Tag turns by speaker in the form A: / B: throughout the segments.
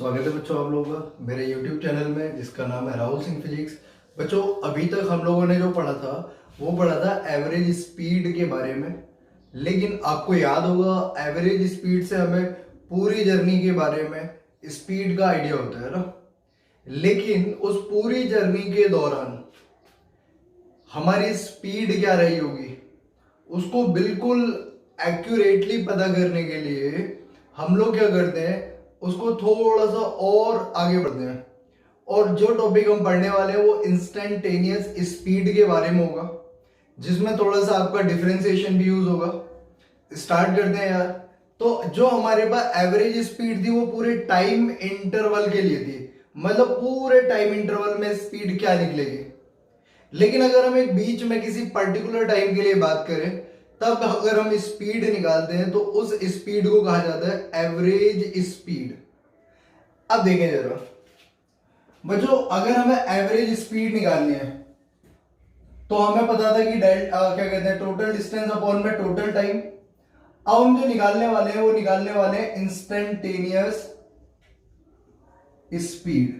A: स्वागत है बच्चों आप लोगों का मेरे YouTube चैनल में जिसका नाम है राहुल सिंह फिजिक्स। बच्चों अभी तक हम लोगों ने जो पढ़ा था वो पढ़ा था एवरेज स्पीड के बारे में। लेकिन आपको याद होगा एवरेज स्पीड से हमें पूरी जर्नी के बारे में स्पीड का आइडिया होता है ना। लेकिन उस पूरी जर्नी के दौरान हमारी स्पीड क्या रही होगी उसको बिल्कुल एक्यूरेटली पता करने के लिए हम लोग क्या करते हैं, उसको थोड़ा सा और आगे बढ़ते हैं। और जो टॉपिक हम पढ़ने वाले हैं वो इंस्टेंटेनियस स्पीड के बारे में होगा, जिसमें थोड़ा सा आपका डिफरेंशिएशन भी यूज होगा। स्टार्ट करते हैं यार। तो जो हमारे पास एवरेज स्पीड थी वो पूरे टाइम इंटरवल के लिए थी, मतलब पूरे टाइम इंटरवल में स्पीड क्या निकलेगी। लेकिन अगर हम एक बीच में किसी पर्टिकुलर टाइम के लिए बात करें तब अगर हम स्पीड निकालते हैं तो उस स्पीड को कहा जाता है एवरेज स्पीड। अब देखें जरा बच्चों, अगर हमें एवरेज स्पीड निकालनी है तो हमें पता था कि क्या कहते हैं टोटल डिस्टेंस अपॉन में टोटल टाइम। अब हम जो निकालने वाले हैं वो निकालने वाले हैं इंस्टेंटेनियस स्पीड।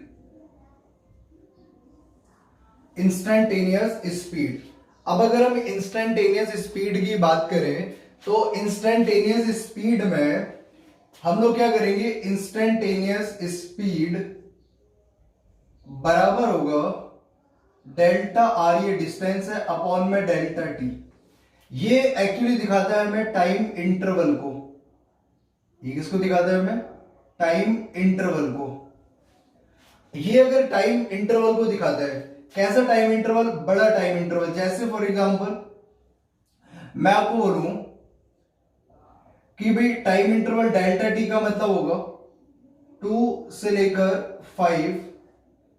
A: Instantaneous speed. अब अगर हम इंस्टेंटेनियस स्पीड की बात करें तो इंस्टेंटेनियस स्पीड में हम लोग क्या करेंगे, इंस्टेंटेनियस स्पीड बराबर होगा डेल्टा आर, ये डिस्टेंस है, अपॉन में डेल्टा टी। ये एक्चुअली दिखाता है हमें टाइम इंटरवल को। ये किसको दिखाता है हमें, टाइम इंटरवल को। ये अगर टाइम इंटरवल को दिखाता है, कैसा टाइम इंटरवल, बड़ा टाइम इंटरवल। जैसे फॉर एग्जांपल मैं आपको बोलूं कि भाई टाइम इंटरवल डेल्टा टी का मतलब होगा 2 से लेकर 5,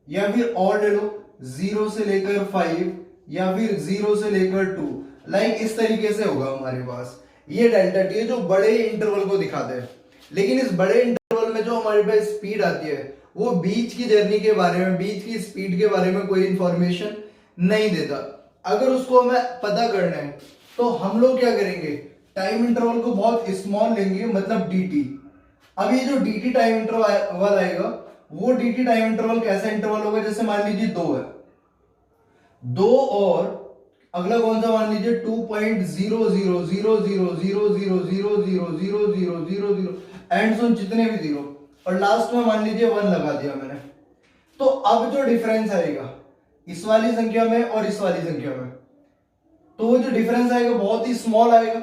A: या फिर और ले लो 0 से लेकर 5, या फिर 0 से लेकर 2। लाइक इस तरीके से होगा हमारे पास। ये डेल्टा टी है जो बड़े इंटरवल को दिखाते हैं। लेकिन इस बड़े इंटरवल में जो हमारे पास स्पीड आती है वो बीच की जर्नी के बारे में, बीच की स्पीड के बारे में कोई इंफॉर्मेशन नहीं देता। अगर उसको हमें पता करना है तो हम लोग क्या करेंगे, टाइम इंटरवल को बहुत स्मॉल लेंगे, मतलब dt। अब ये जो dt टाइम इंटरवल आएगा वो dt टाइम इंटरवल कैसा इंटरवल होगा, जैसे मान लीजिए 2 है, 2 और अगला कौन सा मान लीजिए 2.000000000000 एंड सुन जितने भी जीरो, और लास्ट में मान लीजिए 1 लगा दिया मैंने। तो अब जो डिफरेंस आएगा इस वाली संख्या में और इस वाली संख्या में, तो वो जो डिफरेंस आएगा बहुत ही स्मॉल आएगा।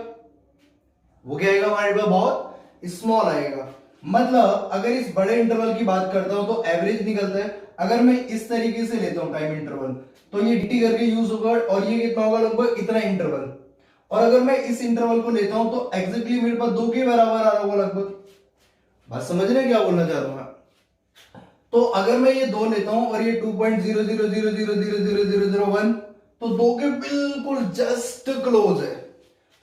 A: वो क्या आएगा हमारे पास, बहुत स्मॉल आएगा। मतलब अगर इस बड़े इंटरवल की बात करता हूं तो एवरेज निकलता है। अगर मैं इस तरीके से लेता हूं टाइम इंटरवल तो ये dt करके यूज होगा, और ये कितना होगा, लगभग इतना इंटरवल। और अगर मैं इस इंटरवल को लेता हूं तो एग्जैक्टली मेरे पास 2 के बराबर आ रहा होगा लगभग। बात समझ रहे हैं क्या बोलना चाह रहा हूं मैं। तो अगर मैं ये 2 लेता हूं और ये 2.0000000001, तो 2 के बिल्कुल जस्ट क्लोज है,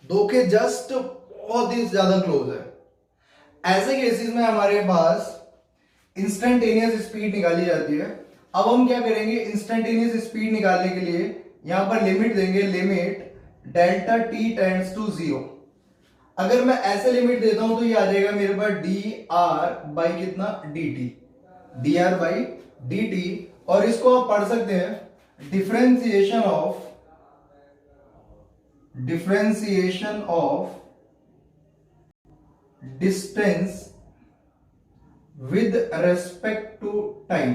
A: 2 के जस्ट बहुत ही ज्यादा क्लोज है। ऐसे केसेस में हमारे पास इंस्टेंटेनियस स्पीड निकाली जाती है। अब हम क्या करेंगे, इंस्टेंटेनियस स्पीड निकालने के लिए यहां पर लिमिट देंगे, limit delta t tends to 0। अगर मैं ऐसे लिमिट देता हूं तो ये आ जाएगा मेरे पास डी आर बाई कितना, D T, D R by D t. और इसको आप पढ़ सकते हैं differentiation of distance with respect to time,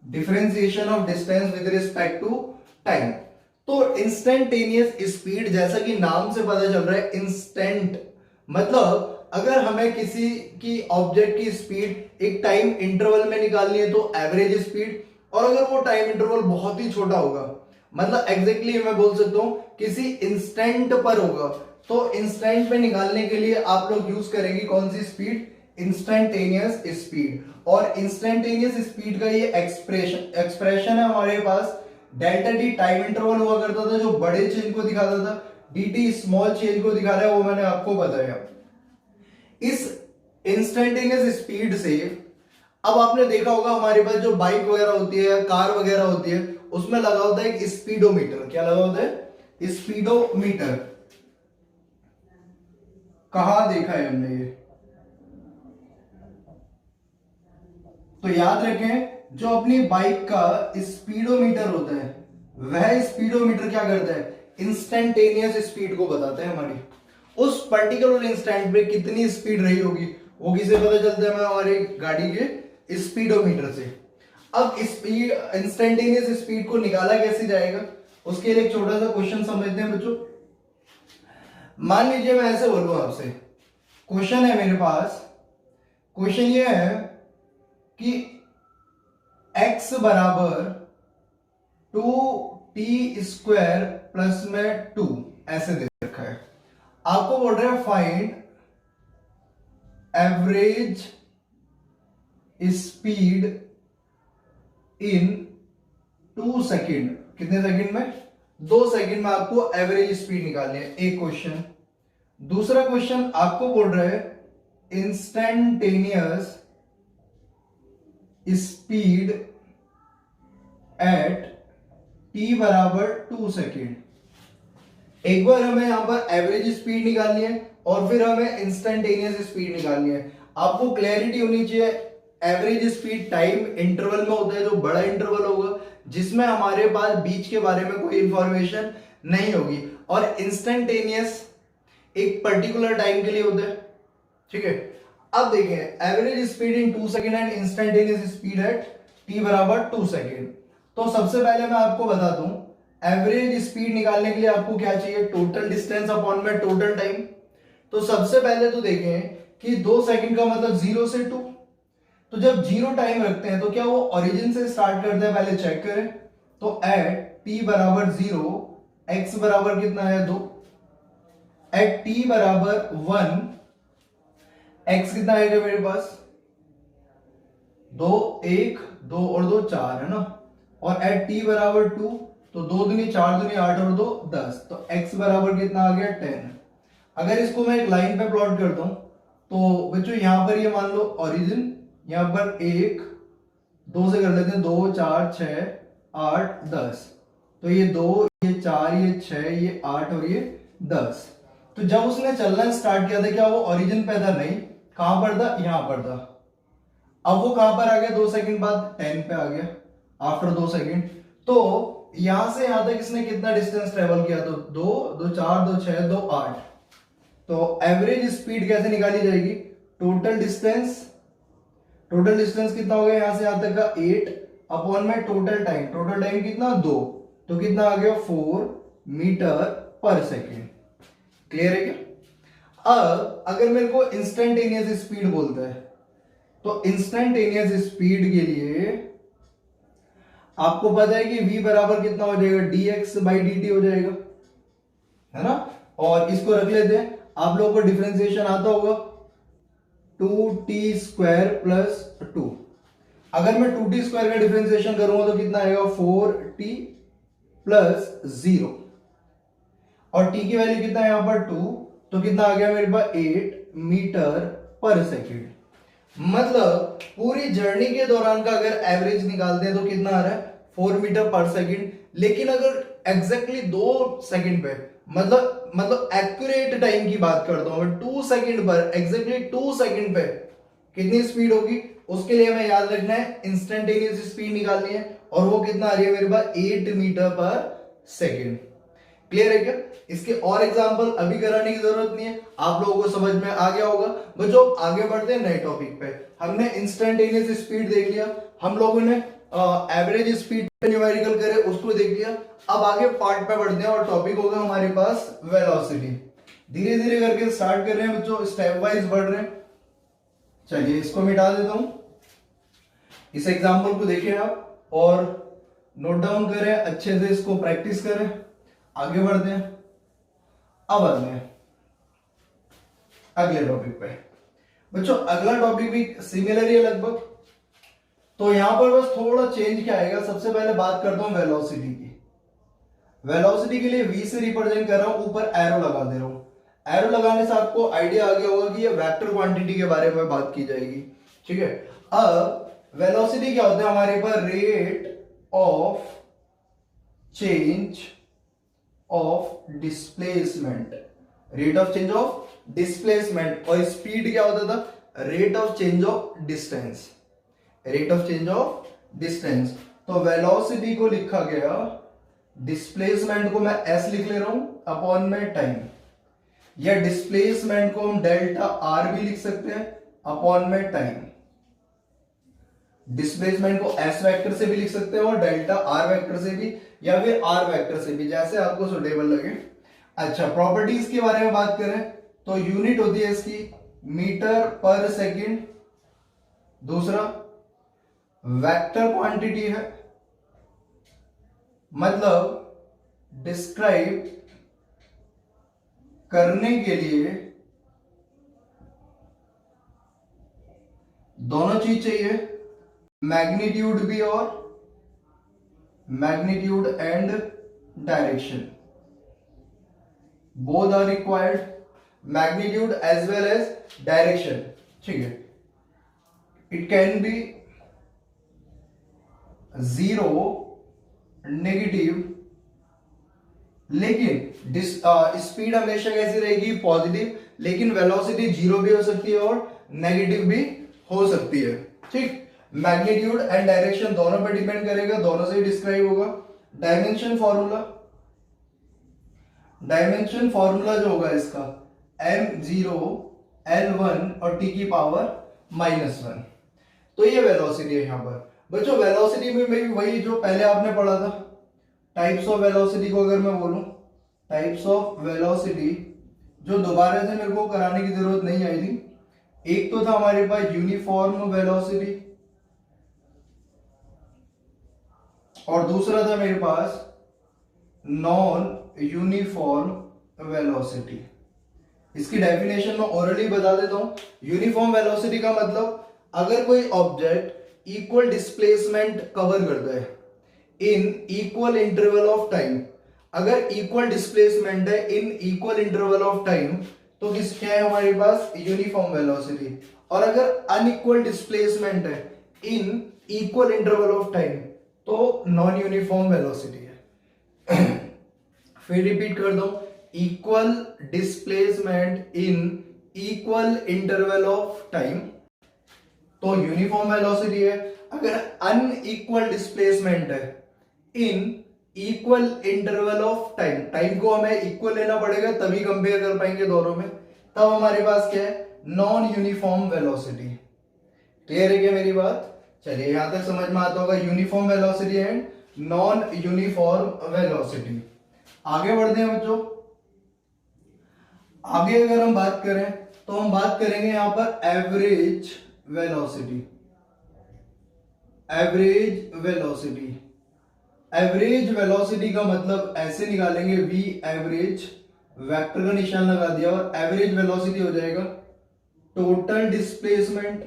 A: differentiation of distance with respect to time. तो इंस्टेंटेनियस स्पीड जैसा कि नाम से पता चल रहा है, इंस्टेंट मतलब अगर हमें किसी की ऑब्जेक्ट की स्पीड एक टाइम इंटरवल में निकालनी है तो एवरेज स्पीड, और अगर वो टाइम इंटरवल बहुत ही छोटा होगा, मतलब एग्जैक्टली मैं बोल सकता हूं किसी इंस्टेंट पर होगा, तो इंस्टेंट पे निकालने के लिए आप लोग यूज करेंगे कौन सी स्पीड, इंस्टेंटेनियस स्पीड। और इंस्टेंटेनियस स्पीड का ये एक्सप्रेशन है हमारे पास, डेल्टा टी टाइम इंटरवल हुआ करता था जो बड़े चेंज को दिखाता था, dt स्मॉल चेंज को दिखा रहा है, वो मैंने आपको बताया। इस इंस्टेंटेनियस स्पीड से अब आपने देखा होगा हमारे पास जो बाइक वगैरह होती है, कार वगैरह होती है, उसमें लगा होता है एक स्पीडोमीटर। क्या लगा होता है, स्पीडोमीटर। कहां देखा है हमने ये, तो याद रखें जो अपनी बाइक का स्पीडोमीटर होता है वह स्पीडोमीटर क्या करता है, इंस्टेंटेनियस स्पीड को बताता है हमारी, उस पर्टिकुलर इंस्टेंट पे कितनी स्पीड रही होगी वो किसे पता चलता है, हमारी गाड़ी के स्पीडोमीटर से। अब स्पीड इंस्टेंटेनियस स्पीड को निकाला कैसे जाएगा, उसके लिए एक छोटा सा क्वेश्चन समझते हैं बच्चों। मान लीजिए मैं ऐसे बोलूं आपसे, क्वेश्चन है मेरे पास, क्वेश्चन ये है कि x बराबर 2t² प्लस में 2 ऐसे दे रखा है। आपको बोल रहे हैं find average speed in 2 second. कितने सेकेंड में, 2 सेकेंड में आपको एवरेज स्पीड निकालनी है, एक क्वेश्चन। दूसरा क्वेश्चन आपको बोल रहा है इंस्टेंटेनियस स्पीड एट t बराबर 2 सेकेंड। एक बार हमें यहां पर एवरेज स्पीड निकालनी है और फिर हमें इंस्टेंटेनियस स्पीड निकालनी है। आपको क्लैरिटी होनी चाहिए, एवरेज स्पीड टाइम इंटरवल में होता है, जो बड़ा इंटरवल होगा जिसमें हमारे पास बीच के बारे में कोई इंफॉर्मेशन नहीं होगी, और इंस्टेंटेनियस एक पर्टिकुलर टाइम के लिए होता है, ठीक है। अब देखें average speed in 2 second and instantaneous speed at t बराबर 2 सेकेंड। तो सबसे पहले मैं आपको बता दूं, एवरेज स्पीड निकालने के लिए आपको क्या चाहिए, टोटल डिस्टेंस अपॉन में टोटल टाइम। तो सबसे पहले तो देखें कि 2 सेकंड का मतलब 0 से 2, तो जब 0 टाइम रखते हैं तो क्या वो ओरिजिन से स्टार्ट करते हैं, पहले चेक करें। तो एट t बराबर 0, x बराबर कितना है 2, एट t बराबर 1, x कितना आएगा मेरे पास 2, 1, 2 और 2 4 है ना, और एट t बराबर 2, तो 2 दूनी 4 दूनी 8 और 2 10, तो x बराबर कितना आ गया 10। अगर इसको मैं एक लाइन पे प्लॉट करता हूं तो बच्चों यहां पर ये मान लो ओरिजिन, यहां पर 1 2 से कर लेते हैं, 2 4 6 8 10, तो ये 2 ये 4 ये 6 ये 8 और ये 10। तो जब उसने चलना स्टार्ट किया था क्या वो ओरिजिन पे था, नहीं, कहां पर था, यहां पर था। अब वो कहां पर आ गया 2 सेकंड बाद, 10 पे आ गया आफ्टर 2 सेकंड। तो यहां से यहां तक इसने कितना डिस्टेंस ट्रेवल किया, तो 2 2 4 2 6 2 8। तो एवरेज स्पीड कैसे निकाली जाएगी, टोटल डिस्टेंस, टोटल डिस्टेंस कितना हो गया यहां से यहां तक का 8 अपॉन में टोटल टाइम, टोटल टाइम कितना 2, तो कितना आ गया 4 मीटर पर सेकेंड। क्लियर है क्या। अब अगर मेरे को इंस्टेंटेनियस स्पीड बोलता है तो इंस्टेंटेनियस स्पीड के लिए आपको पता है कि v बराबर कितना हो जाएगा, dx बाई dt हो जाएगा, है ना। और इसको रख लेते हैं, आप लोगों को डिफरेंशिएशन आता होगा, 2t² प्लस 2। अगर मैं 2t² का डिफरेंशिएशन करूंगा तो कितना आएगा 4t प्लस 0, और t की वैल्यू कितना है यहां पर 2, तो कितना आ गया मेरे पास 8 मीटर पर सेकेंड। मतलब पूरी जर्नी के दौरान का अगर एवरेज निकालते हैं तो कितना आ रहा है 4 मीटर पर सेकेंड। लेकिन अगर एग्जैक्टली 2 सेकेंड पे, मतलब एक्यूरेट टाइम की बात करता हूं, 2 सेकेंड पर एग्जैक्टली 2 सेकेंड पे कितनी स्पीड होगी, उसके लिए हमें याद रखना है इंस्टेंटेनियस स्पीड निकालनी है, और वो कितना आ रही है मेरे पास 8 मीटर पर सेकेंड। क्लियर है क्या। इसके और एग्जांपल अभी कराने की जरूरत नहीं है, आप लोगों को समझ में आ गया होगा। बच्चों आगे बढ़ते हैं नए टॉपिक पे। हमने इंस्टेंटेनियस स्पीड देख लिया, हम लोगों ने एवरेज स्पीड पे न्यूमेरिकल करे उसको देख लिया। अब आगे पार्ट पे बढ़ते हैं और टॉपिक होगा हमारे पास वेलोसिटी। धीरे धीरे करके स्टार्ट कर रहे हैं बच्चों, स्टेप वाइज बढ़ रहे हैं। चलिए इसको मिटा देता हूं, इस एग्जाम्पल को देखें आप और नोट डाउन करें अच्छे से, इसको प्रैक्टिस करें, आगे बढ़ते हैं। अब आते हैं अगले टॉपिक पे। बच्चों अगला टॉपिक भी सिमिलर ही है लगभग, तो यहां पर बस थोड़ा चेंज क्या आएगा। सबसे पहले बात करता हूं वेलोसिटी की। वेलोसिटी के लिए v से रिप्रेजेंट कर रहा हूं, ऊपर एरो लगा दे रहा हूं। एरो लगाने से आपको आइडिया आ गया होगा कि ये वेक्टर क्वांटिटी के बारे में बात की जाएगी, ठीक है। अब वेलोसिटी क्या होता है हमारे पास, rate of change of displacement, rate of change of displacement, और स्पीड क्या होता था, rate of change of distance. Rate of change of distance. तो वेलोसिटी को लिखा गया, डिस्प्लेसमेंट को मैं एस लिख ले रहा हूं अपॉन में टाइम, या डिस्प्लेसमेंट को हम डेल्टा आर भी लिख सकते हैं अपॉन में टाइम। डिस्प्लेसमेंट को एस वेक्टर से भी लिख सकते हैं और डेल्टा आर वेक्टर से भी, या फिर आर वेक्टर से भी, जैसे आपको सुटेबल लगे। अच्छा, प्रॉपर्टीज के बारे में बात करें तो यूनिट होती है इसकी मीटर पर सेकंड, दूसरा वेक्टर क्वांटिटी है, मतलब डिस्क्राइब करने के लिए दोनों चीज चाहिए, मैग्नीट्यूड भी और magnitude and direction, both are required, magnitude as well as direction. ठीक है, it can be zero, negative, लेकिन स्पीड हमेशा कैसी रहेगी, पॉजिटिव, लेकिन वेलोसिटी जीरो भी हो सकती है और नेगेटिव भी हो सकती है। ठीक, मैग्नीट्यूड एंड डायरेक्शन दोनों पर डिपेंड करेगा, दोनों से डिस्क्राइब होगा। डायमेंशन फॉर्मूला, डायमेंशन फॉर्मूला जो होगा इसका m0 l1 और t की पावर -1। तो ये वेलोसिटी है यहां पर। बच्चों वेलोसिटी में भी वही जो पहले आपने पढ़ा था, टाइप्स ऑफ वेलोसिटी को अगर मैं बोलूं, टाइप्स ऑफ वेलोसिटी जो दोबारा से मेरे को कराने की जरूरत नहीं आई थी। एक तो था हमारे पास यूनिफॉर्म वेलोसिटी, और दूसरा था मेरे पास नॉन यूनिफॉर्म वेलोसिटी। इसकी डेफिनेशन मैं ओरली बता देता हूं। यूनिफॉर्म वेलोसिटी का मतलब अगर कोई ऑब्जेक्ट इक्वल डिस्प्लेसमेंट कवर करता है in equal interval of time, अगर इक्वल डिस्प्लेसमेंट है in equal interval of time तो किस क्या है हमारे पास, यूनिफॉर्म वेलोसिटी। और अगर अनइक्वल डिस्प्लेसमेंट है in equal interval of time तो नॉन यूनिफॉर्म वेलोसिटी है। फिर रिपीट कर दो, equal displacement in equal interval of time तो यूनिफॉर्म वेलोसिटी है। अगर अनइक्वल डिस्प्लेसमेंट है in equal interval of time, time को हमें इक्वल लेना पड़ेगा तभी कंपेयर कर पाएंगे दोनों में, तब हमारे पास क्या है, नॉन यूनिफॉर्म वेलोसिटी। क्लियर है क्या मेरी बात? चलिए यहां तक समझ में आता होगा uniform velocity and non uniform velocity. आगे बढ़ते हैं बच्चों। आगे अगर हम बात करें तो हम बात करेंगे यहां पर average velocity. Average velocity, average velocity का मतलब ऐसे निकालेंगे, वी एवरेज, वेक्टर का निशान लगा दिया और एवरेज वेलोसिटी हो जाएगा टोटल डिस्प्लेसमेंट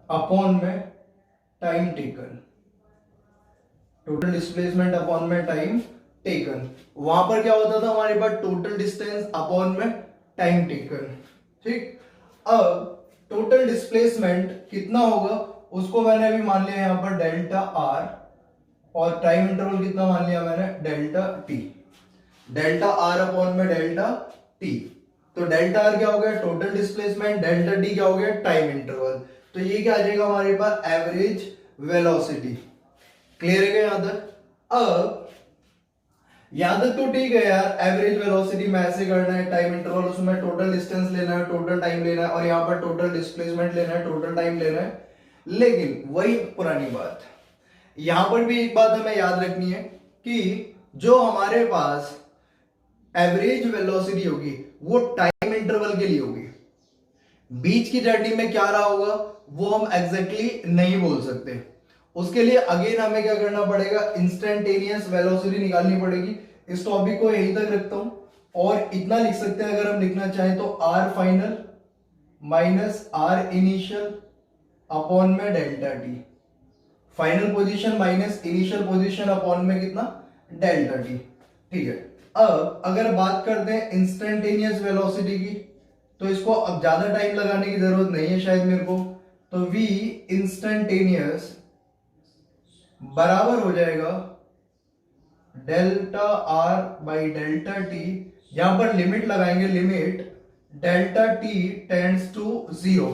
A: अपॉन में time taken. Total displacement upon में टाइम टेकन। वहां पर क्या होता था हमारे पास, टोटल डिस्टेंस अपॉन में टाइम टेकन। ठीक, अब टोटल डिस्प्लेसमेंट कितना होगा उसको मैंने अभी मान लिया यहां पर डेल्टा आर, और टाइम इंटरवल कितना मान लिया मैंने, delta T. Delta R upon में डेल्टा टी, तो डेल्टा आर क्या हो गया, टोटल डिस्प्लेसमेंट, डेल्टा टी क्या हो गया, टाइम इंटरवल। तो ये क्या आ जाएगा हमारे पास, एवरेज वेलोसिटी। क्लियर है क्या यहां तक? अब यहां तक तो ठीक है यार, एवरेज वेलोसिटी में ऐसे करना है, टाइम इंटरवल उसमें टोटल डिस्टेंस लेना है, टोटल टाइम लेना है, और यहां पर टोटल डिस्प्लेसमेंट लेना है, टोटल टाइम लेना है। लेकिन वही पुरानी बात, यहां पर भी एक बात हमें याद रखनी है कि जो हमारे पास एवरेज वेलोसिटी होगी वो टाइम इंटरवल के लिए होगी। बीच की जर्नी में क्या रहा होगा वो हम एग्जैक्टली नहीं बोल सकते। उसके लिए अगेन हमें क्या करना पड़ेगा, इंस्टेंटेनियस वेलोसिटी निकालनी पड़ेगी। इस टॉपिक को यहीं तक रखता हूं, और इतना लिख सकते हैं अगर हम लिखना चाहें तो R final minus R initial upon में delta T. Final position minus initial position upon में कितना, डेल्टा टी। ठीक है, अब अगर बात करते हैं इंस्टेंटेनियस वेलोसिटी की, तो इसको अब ज्यादा टाइम लगाने की जरूरत नहीं है शायद मेरे को, तो v इंस्टेंटेनियस बराबर हो जाएगा delta r by delta t. यहां पर लिमिट लगाएंगे, limit delta t tends to 0।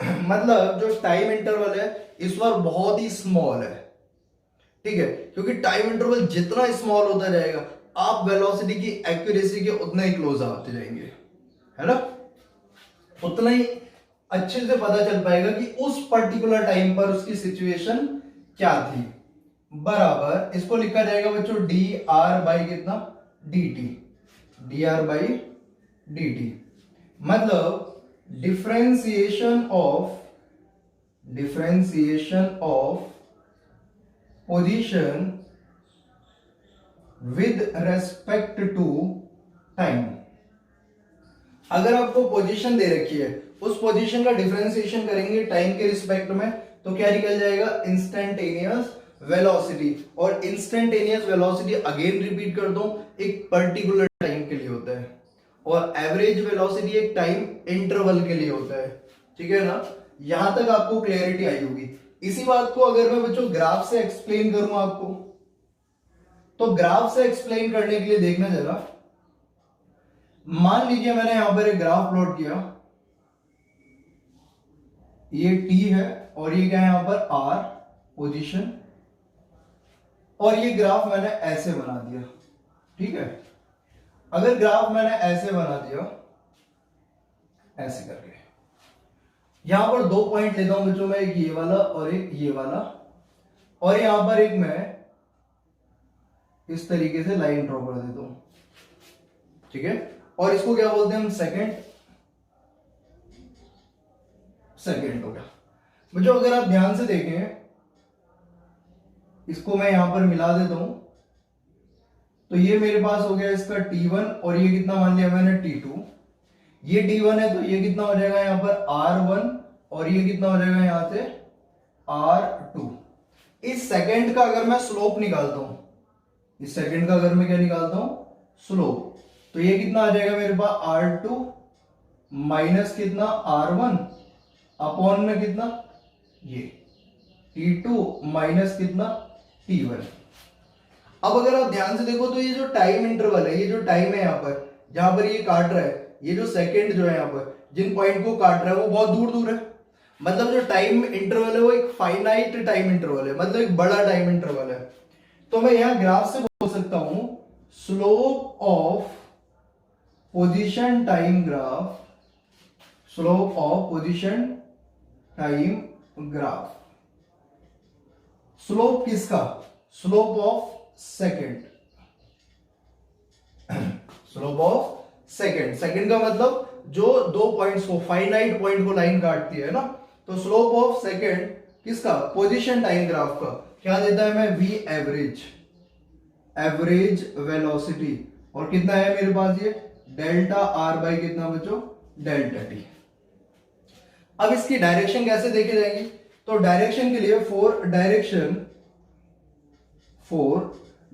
A: मतलब जो टाइम इंटरवल है इस बार बहुत ही स्मॉल है, ठीक है, क्योंकि टाइम इंटरवल जितना स्मॉल होता जाएगा आप वेलोसिटी की एक्यूरेसी के उतना ही क्लोज आते जाएंगे, है ना, उतना ही अच्छे से पता चल पाएगा कि उस पर्टिकुलर टाइम पर उसकी सिचुएशन क्या थी। बराबर इसको लिखा जाएगा बच्चों डी आर बाई कितना, D T, D R by D T, मतलब differentiation of position with respect to time. अगर आपको पोजीशन दे रखी है उस पोजीशन का डिफरेंशिएशन करेंगे टाइम के रिस्पेक्ट में तो क्या निकल जाएगा, इंस्टेंटेनियस वेलोसिटी। और इंस्टेंटेनियस वेलोसिटी अगेन रिपीट कर दो एक पर्टिकुलर टाइम के लिए होता है, और एवरेज वेलोसिटी एक टाइम इंटरवल के लिए होता है, ठीक है ना। यहां तक आपको क्लियरिटी आई होगी। इसी बात को अगर मैं बच्चों ग्राफ से एक्सप्लेन करूं आपको, तो ग्राफ से एक्सप्लेन करने के लिए देखना जरा, मान लीजिए मैंने यहां पर एक ग्राफ प्लॉट किया, ये टी है और ये क्या है यहां पर आर पोजीशन, और ये ग्राफ मैंने ऐसे बना दिया, ठीक है। अगर ग्राफ मैंने ऐसे बना दिया, ऐसे करके, यहां पर दो पॉइंट लेता हूं बच्चों मैं, एक ये वाला और एक ये वाला, और यहां पर एक मैं इस तरीके से लाइन ड्रॉ कर देता हूं, ठीक है, और इसको क्या बोलते हैं हम, सेकंड हो गया बच्चों। अगर आप ध्यान से देखें, इसको मैं यहां पर मिला देता हूं, तो ये मेरे पास हो गया इसका T1, और ये कितना मान लिया मैंने T2, ये T1 है तो ये कितना हो जाएगा यहां पर R1, और ये कितना हो जाएगा यहां से R2। इस सेकंड का अगर मैं स्लोप निकालता हूं, इस सेकंड का अगर मैं क्या निकालता हूं, स्लोप, तो ये कितना आ जाएगा मेरे पास R2 माइनस कितना R1 अपॉन में कितना ये T2 माइनस कितना T1। अब अगर आप ध्यान से देखो तो ये जो टाइम इंटरवल है, ये जो टाइम है यहां पर जहां पर ये काट रहा है, ये जो सेकंड जो है यहां पर जिन पॉइंट को काट रहा है वो बहुत दूर दूर है, मतलब जो टाइम इंटरवल है वो एक फाइनाइट टाइम इंटरवल है, मतलब एक बड़ा टाइम इंटरवल है। तो मैं यहां ग्राफ से बोल सकता हूं slope of position time graph, slope of position time graph, slope किसका, slope of second, slope of second, second का मतलब जो दो पॉइंट्स को, फाइनाइट पॉइंट को लाइन काटती है ना, तो स्लोप ऑफ सेकंड किसका, पोजीशन टाइम ग्राफ का क्या देता है मैं, वी एवरेज, एवरेज वेलोसिटी, और कितना है मेरे पास ये डेल्टा आर बाई कितना बच्चों, डेल्टा टी। अब इसकी डायरेक्शन कैसे देखे जाएंगे, तो डायरेक्शन के लिए फोर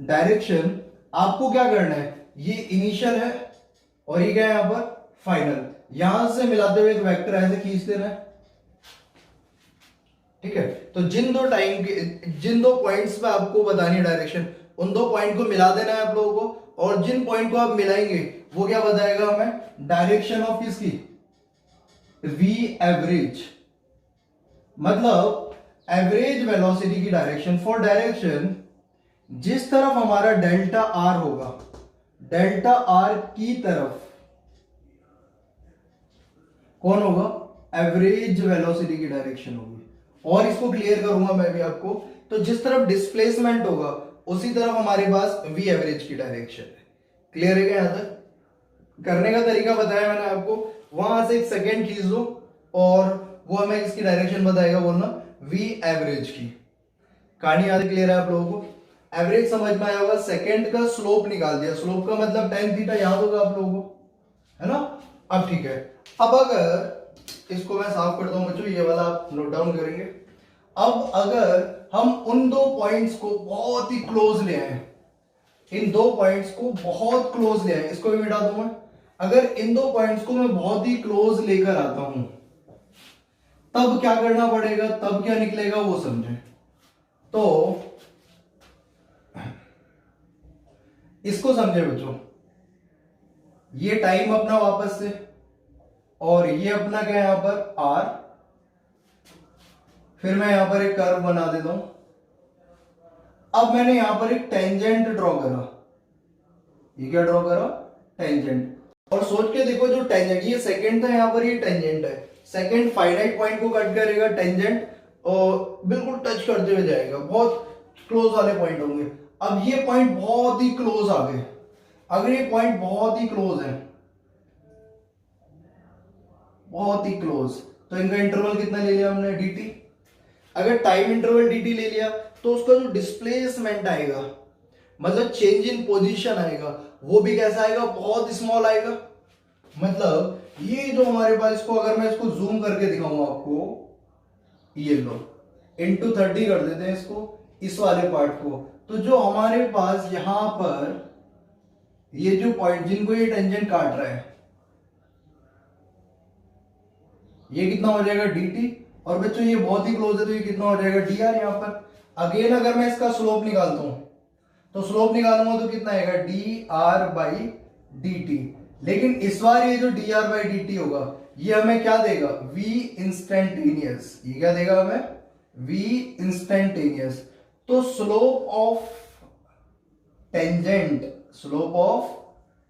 A: डायरेक्शन आपको क्या करना है, ये इनिशियल है और ये क्या है यहां पर फाइनल, यहां से मिलाते हुए एक वेक्टर ऐसे खींच देना है, ठीक है। तो जिन दो पॉइंट्स पे आपको बतानी है डायरेक्शन, उन दो पॉइंट को मिला देना है आप लोगों को, और जिन पॉइंट को आप मिलाएंगे वो क्या बताएगा हमें, डायरेक्शन ऑफ किसकी, वी एवरेज, मतलब एवरेज वेलोसिटी की डायरेक्शन। फॉर डायरेक्शन जिस तरफ हमारा डेल्टा आर होगा, डेल्टा आर की तरफ कौन होगा, एवरेज वेलोसिटी की डायरेक्शन होगी। और इसको क्लियर करूंगा मैं भी आपको, तो जिस तरफ डिस्प्लेसमेंट होगा उसी तरफ हमारे पास वी एवरेज की डायरेक्शन है। क्लियर है क्या, यहां तक करने का तरीका बताया मैंने आपको, वहां से एक सेकेंड खींच दो और वो हमें इसकी डायरेक्शन बताएगा, बोलना वी एवरेज की। कहानी याद क्लियर है आप लोगों को, एवरेज समझ में आया होगा, सेकेंड का स्लोप निकाल दिया, स्लोप का मतलब tan थीटा याद होगा आप लोगों को, है ना। अब ठीक है, अब अगर इसको मैं साफ करता हूं बच्चों, ये वाला आप नोट डाउन करेंगे। अब अगर हम उन दो पॉइंट्स को बहुत ही क्लोज ले आए, इन दो पॉइंट्स को बहुत क्लोज ले आए, इसको भी मिटा दूं मैं, अगर इन दो पॉइंट्स को मैं बहुत ही क्लोज लेकर आता हूं तब क्या करना पड़ेगा, तब क्या निकलेगा वो समझे। तो इसको समझे बच्चों, ये टाइम अपना वापस से, और ये अपना क्या है यहां पर आर, फिर मैं यहां पर एक कर्व बना देता हूं। अब मैंने यहां पर एक टेंजेंट ड्रॉ करा। ये क्या ड्रॉ करा? टेंजेंट। और सोच के देखो, जो टेंजेंट ये सेकंड था, यहां पर ये टेंजेंट है। सेकंड फाइनाइट पॉइंट को कट करेगा टेंजेंट, और बिल्कुल टच करते हुए जाएगा, बहुत क्लोज वाले पॉइंट होंगे। अब ये पॉइंट बहुत ही क्लोज आ गए। अगर ये पॉइंट बहुत ही क्लोज है, बहुत ही क्लोज, तो इनका इंटरवल कितना ले लिया हमने? dt। अगर टाइम इंटरवल dt ले लिया तो उसका जो डिस्प्लेसमेंट आएगा, मतलब चेंज इन पोजीशन आएगा, वो भी कैसा आएगा? बहुत स्मॉल आएगा। मतलब ये जो हमारे पास, इसको अगर मैं इसको जूम करके दिखाऊं आपको, ये लो इंटू 30 कर देते हैं इसको, इस वाले पार्ट को। तो जो हमारे पास यहां पर ये जो पॉइंट जिनको ये टेंजेंट काट रहा है, ये कितना हो जाएगा? dt। और बच्चों ये बहुत ही क्लोज है, तो ये कितना हो जाएगा? dr। यहां पर अगेन अगर मैं इसका स्लोप निकालता हूं, तो स्लोप निकालूंगा तो कितना आएगा? dr by dt। लेकिन इस बार ये जो dr बाई dt होगा, ये हमें क्या देगा? v instantaneous. ये क्या देगा हमें? v instantaneous. तो slope of tangent, slope of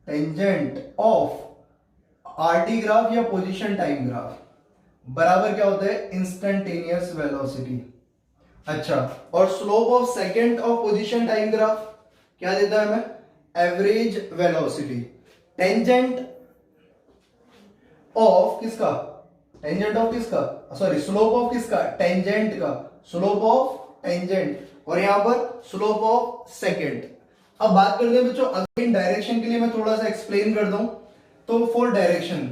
A: tangent of RT graph या पोजीशन टाइम ग्राफ बराबर क्या होता है? Instantaneous velocity. अच्छा, और slope of second of position time graph क्या देता है हमें? Average velocity. टेंजेंट ऑफ किसका? टेंजेंट ऑफ किसका? सॉरी, स्लोप ऑफ किसका? टेंजेंट का। स्लोप ऑफ टेंजेंट, और यहां पर स्लोप ऑफ सेकंड। अब बात करते हैं बच्चों अगेन डायरेक्शन के लिए, मैं थोड़ा सा एक्सप्लेन कर दूं। तो फॉर डायरेक्शन,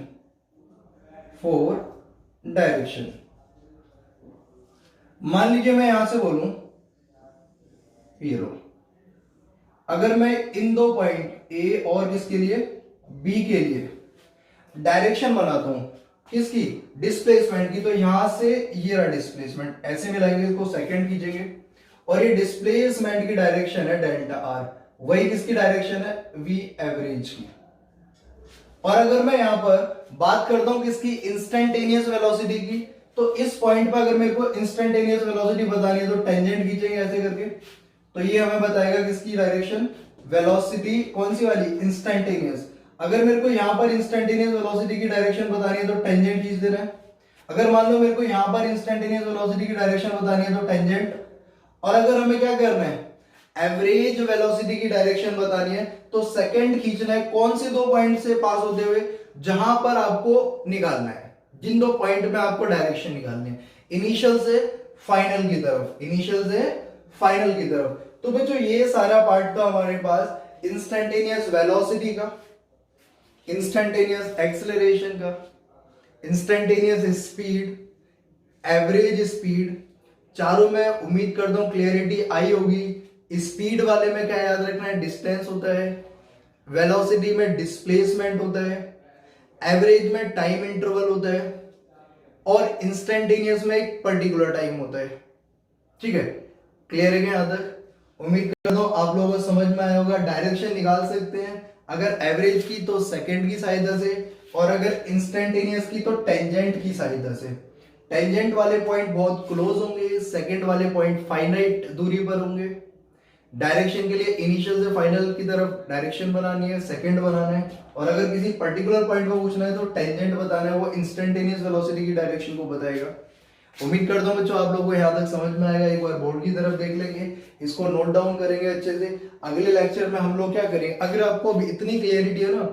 A: मान लीजिए मैं यहां से बोलूं ये रो, अगर मैं इन दो पॉइंट ए और किसके लिए? बी के लिए डायरेक्शन बनाता हूं, किसकी? डिस्प्लेसमेंट की। तो यहां से ये रहा डिस्प्लेसमेंट, ऐसे मिलाएंगे इसको, सेकंड कीजिएंगे, और ये डिस्प्लेसमेंट की डायरेक्शन है डेल्टा आर। वही किसकी डायरेक्शन है? वी एवरेज की। और अगर मैं यहां पर बात करता हूं किसकी? इंस्टेंटेनियस वेलोसिटी की। तो इस पॉइंट पर अगर मेरे को इंस्टेंटेनियस वेलोसिटी बतानी है, तो टेंजेंट खींचेंगे ऐसे करके, तो ये हमें बताएगा किसकी डायरेक्शन? वेलोसिटी कौन सी वाली? इंस्टेंटेनियस। अगर मेरे को यहां पर इंस्टेंटेनियस वेलोसिटी की डायरेक्शन बतानी है, तो टेंजेंट खींच देना है। अगर मान लो मेरे को यहां पर इंस्टेंटेनियस वेलोसिटी की डायरेक्शन बतानी है, तो टेंजेंट। और अगर हमें क्या करना है? एवरेज वेलोसिटी की डायरेक्शन बतानी है, तो सेकंड खींचना है। कौन से दो पॉइंट से पास होते हुए? जहां पर आपको निकालना है, जिन दो पॉइंट में आपको डायरेक्शन निकालनी है, इनिशियल से फाइनल की तरफ, इनिशियल से फाइनल की तरफ। तो बच्चों ये सारा पार्ट था हमारे पास इंस्टेंटेनियस वेलोसिटी का, इंस्टेंटेनियस एक्सेलरेशन का, इंस्टेंटेनियस स्पीड, एवरेज स्पीड। चारों में उम्मीद करता हूं क्लियरिटी आई होगी। स्पीड वाले में क्या याद रखना है? डिस्टेंस होता है, वेलोसिटी में डिस्प्लेसमेंट होता है, एवरेज में टाइम इंटरवल होता है, और इंस्टेंटेनियस में एक पर्टिकुलर टाइम होता है। ठीक है, क्लियर है क्या यहां तक? उम्मीद करता हूं आप लोगों को समझ में आया होगा। डायरेक्शन निकाल सकते हैं अगर एवरेज की तो सेकंड की सहायता से, और अगर इंस्टेंटेनियस की तो टेंजेंट की सहायता से। टेंजेंट वाले पॉइंट बहुत क्लोज होंगे, सेकंड वाले पॉइंट फाइनाइट दूरी पर होंगे। डायरेक्शन के लिए इनिशियल से फाइनल की तरफ डायरेक्शन बनानी है, सेकंड बनाना है, और अगर किसी पर्टिकुलर पॉइंट को पूछना है तो टेंजेंट बताना है, वो इंस्टेंटेनियस वेलोसिटी की डायरेक्शन को बताएगा। उम्मीद करता हूं बच्चों आप लोगों को यहां तक समझ में आएगा। एक बार बोर्ड की तरफ देख लेंगे, इसको नोट डाउन करेंगे अच्छे से। अगले लेक्चर में हम लोग क्या करेंगे, अगर आपको अभी इतनी क्लियरिटी है ना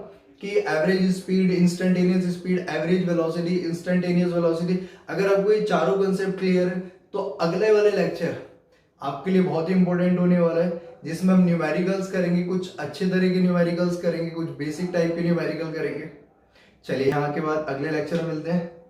A: कि average speed, instantaneous speed, average velocity, instantaneous velocity, अगर आपको ये चारों कंसेप्ट क्लियर है, तो अगले वाले लेक्चर आपके लिए बहुत ही इंपॉर्टेंट होने वाला है, जिसमें हम न्यूमेरिकल्स करेंगे, कुछ अच्छे तरह के न्यूमेरिकल्स करेंगे, कुछ बेसिक टाइप के न्यूमेरिकल करेंगे। चलिए यहाँ के बाद अगले लेक्चर में मिलते हैं।